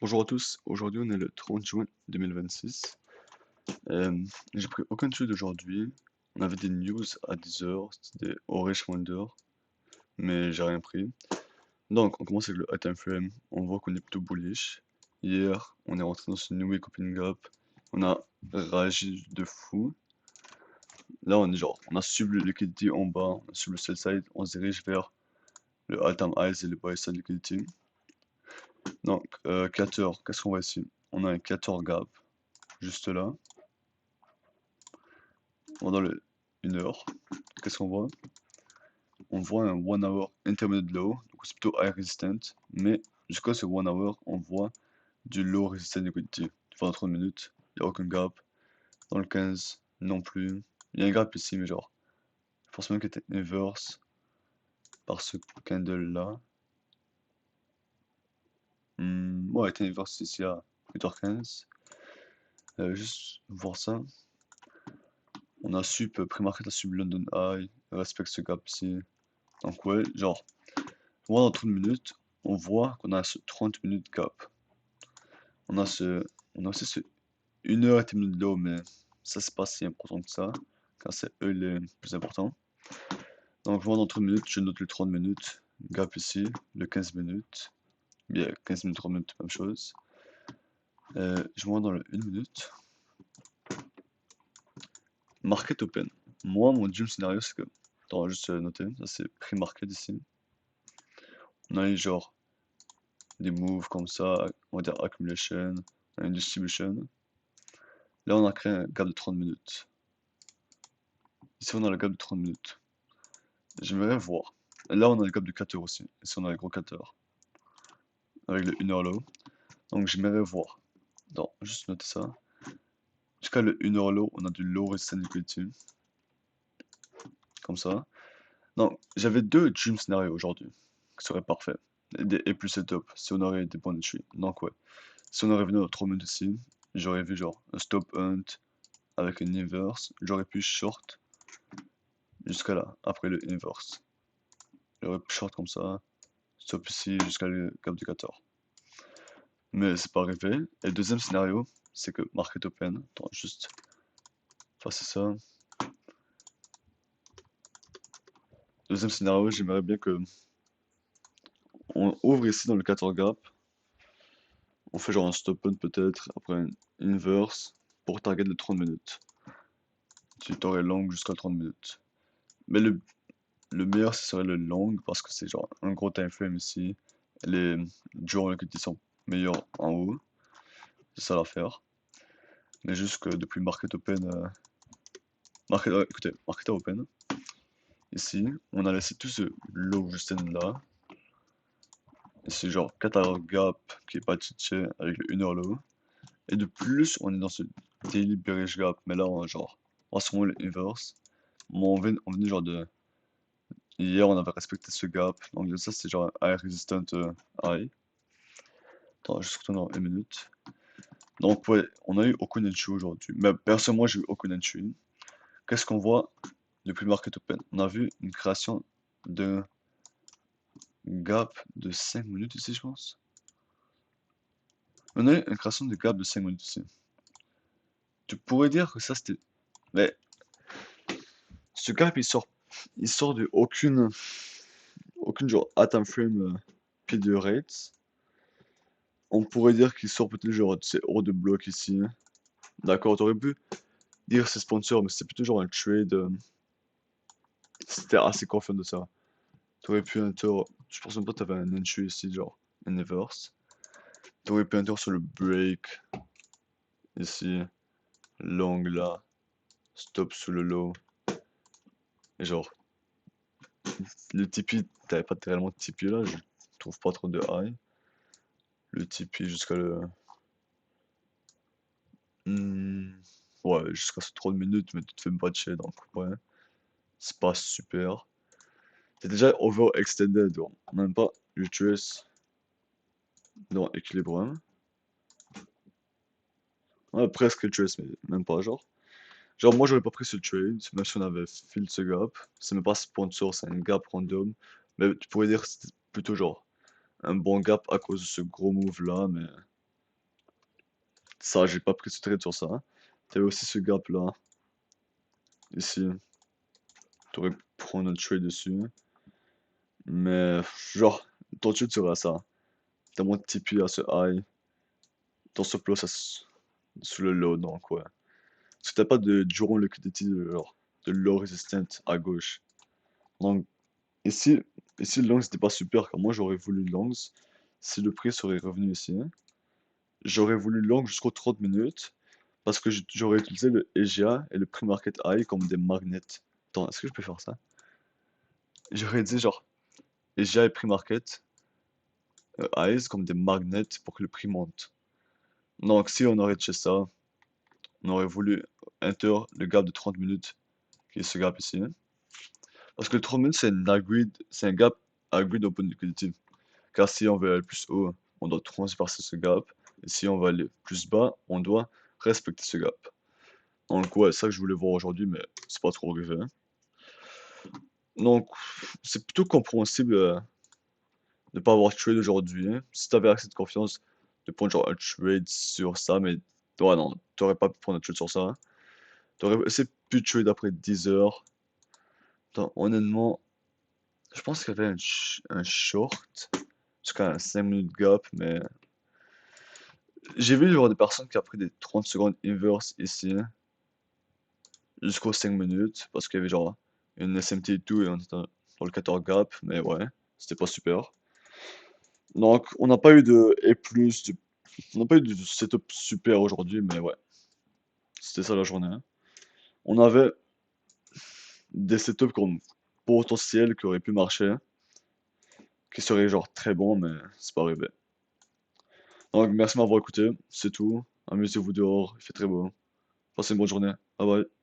Bonjour à tous, aujourd'hui on est le 30 juin 2026. J'ai pris aucun trade aujourd'hui. On avait des news à 10 heures, c'était des Orange Wonder, mais j'ai rien pris. Donc on commence avec le high time frame, on voit qu'on est plutôt bullish. Hier, on est rentré dans ce new week opening gap, on a réagi de fou. Là on est genre, on a subi le liquidity en bas, on a subi le sell side, on se dirige vers le all time highs et le buy side liquidity. Donc 4 heures, qu'est-ce qu'on voit ici? On a un 4 heures gap, juste là. Pendant le 1 heure, qu'est-ce qu'on voit? On voit un 1 hour intermediate low, donc c'est plutôt high resistant, mais jusqu'à ce 1 hour, on voit du low resistant liquidity. Pendant 30 minutes, il n'y a aucun gap. Dans le 15, non plus. Il y a un gap ici, mais genre, forcément qu'il était inverse par ce candle là. Ouais, il était inverse ici à 8h15. Juste voir ça. On a pre-market a sub London High, respecte ce gap ici. Donc ouais, genre, moi, dans 30 minutes, on voit qu'on a ce 30 minutes gap. On a aussi ce 1 heure et 10 minutes low, mais ça, c'est pas si important que ça, car c'est eux les plus importants. Donc, moi, dans 30 minutes, je note le 30 minutes, gap ici, le 15 minutes. Bien, 15 minutes, 30 minutes, même chose. Je vois dans le 1 minute. Market open. Moi, mon dream scénario, c'est que. Attends, juste noter, ça c'est pre-market ici. On a eu genre des moves comme ça, on va dire accumulation, une distribution. Là, on a créé un gap de 30 minutes. Ici, on a le gap de 30 minutes. J'aimerais voir. Là, on a le gap de 4 heures aussi. Ici, on a le gros 4 heures. Avec le 1 heure low. Donc, j'aimerais voir. Donc, juste noter ça. Jusqu'à le 1 heure low, on a du low resistance liquidity. Comme ça. Donc, j'avais deux dream scénarios aujourd'hui. Qui seraient parfaits. Et plus setup. Si on aurait des points de chute. Donc, ouais. Si on aurait venu dans 3 minutes ici, j'aurais vu genre un stop hunt avec une inverse. J'aurais pu short jusqu'à là, après le inverse. J'aurais pu short comme ça, stop ici jusqu'à le gap de 14. Mais c'est pas arrivé. Et le deuxième scénario, c'est que market open. Attends, juste effacer ça. Deuxième scénario, j'aimerais bien que on ouvre ici dans le 14 gap. On fait genre un stop hunt peut-être, après un inverse pour target de 30 minutes. Tu t'aurais long jusqu'à 30 minutes. Mais le meilleur, ce serait le long parce que c'est genre un gros time frame ici. Les journaux qui sont meilleurs en haut. C'est ça l'affaire. Mais juste que depuis Market Open, écoutez, Market Open, ici, on a laissé tout ce low juste là. Et c'est genre 4 hour gap qui est pas touché avec le 1 heure low. Et de plus, on est dans ce daily bearish gap. Mais là, genre, en ce moment, l'inverse. Moi, on venait genre de. Hier, on avait respecté ce gap. Donc, ça, c'est genre un high resistant high. Attends, juste retourner dans 1 minute. Donc, ouais, on a eu Okonenchu aujourd'hui. Mais personnellement, moi, j'ai eu Okonenchu. Qu'est-ce qu'on voit depuis Market Open? On a vu une création d'un gap de 5 minutes ici, je pense. On a eu une création de gap de 5 minutes ici. Tu pourrais dire que ça, c'était. Mais ce gap, il sort de aucune genre atom frame P de rates. On pourrait dire qu'il sort peut-être genre de ces hauts de bloc ici. D'accord, t'aurais pu dire c'est sponsor, mais c'est plutôt genre un trade. C'était assez confiant de ça. T'aurais pu enter, je pense même pas que t'avais un entry ici, genre un inverse. T'aurais pu enter sur le break ici, long là, stop sous le low. Et genre, le Tipeee, t'avais pas réellement de Tipeee là, je trouve pas trop de high. Le Tipeee jusqu'à le. Hmm, ouais, jusqu'à ce 30 minutes, mais tu te fais batcher donc ouais, c'est pas super. T'es déjà overextended, donc même pas le trace dans Equilibrium. Ouais, presque le trace, mais même pas genre. Genre, moi, j'aurais pas pris ce trade, même si on avait fill ce gap. C'est même pas sponsor, c'est un gap random. Mais tu pourrais dire que c'était plutôt genre un bon gap à cause de ce gros move là, mais Ça, j'ai pas pris ce trade sur ça. T'avais aussi ce gap là, ici. T'aurais pu prendre un trade dessus. Mais, genre, ton trade serait à ça. T'as moins de TP à ce high. Ton stop loss sous le low, donc ouais. Parce que t'as pas de durant liquidity de low resistant à gauche. Donc, ici, ici le long c'était pas super, car moi j'aurais voulu longs. Si le prix serait revenu ici, j'aurais voulu long jusqu'aux 30 minutes. Parce que j'aurais utilisé le EGA et le pre-market high comme des magnets. Attends, est-ce que je peux faire ça? J'aurais dit genre EGA et pre-market highs comme des magnets pour que le prix monte. Donc si on aurait fait ça, on aurait voulu enter le gap de 30 minutes, qui est ce gap ici. Parce que le 30 minutes c'est un gap agreed open liquidity. Car si on veut aller plus haut, on doit transpercer ce gap. Et si on veut aller plus bas, on doit respecter ce gap. Donc ouais, c'est ça que je voulais voir aujourd'hui, mais c'est pas trop arrivé. Donc c'est plutôt compréhensible de ne pas avoir trade aujourd'hui. Si t'avais assez de confiance de prendre genre un trade sur ça, mais ouais non, t'aurais pas pu prendre un trade sur ça. T'aurais essayé plus de trade après 10 heures. Attends, honnêtement, je pense qu'il y avait un short jusqu'à un 5 minutes gap, mais j'ai vu genre des personnes qui ont pris des 30 secondes inverse ici jusqu'aux 5 minutes parce qu'il y avait genre une SMT et tout et on était dans le 14 gap, mais ouais, c'était pas super. Donc on n'a pas eu de E+, on n'a pas eu de setup super aujourd'hui, mais ouais, c'était ça la journée. On avait des setups comme potentiels qui auraient pu marcher, qui seraient genre très bons, mais c'est pas arrivé. Donc merci de m'avoir écouté, c'est tout. Amusez-vous dehors, il fait très beau. Passez une bonne journée. Bye bye.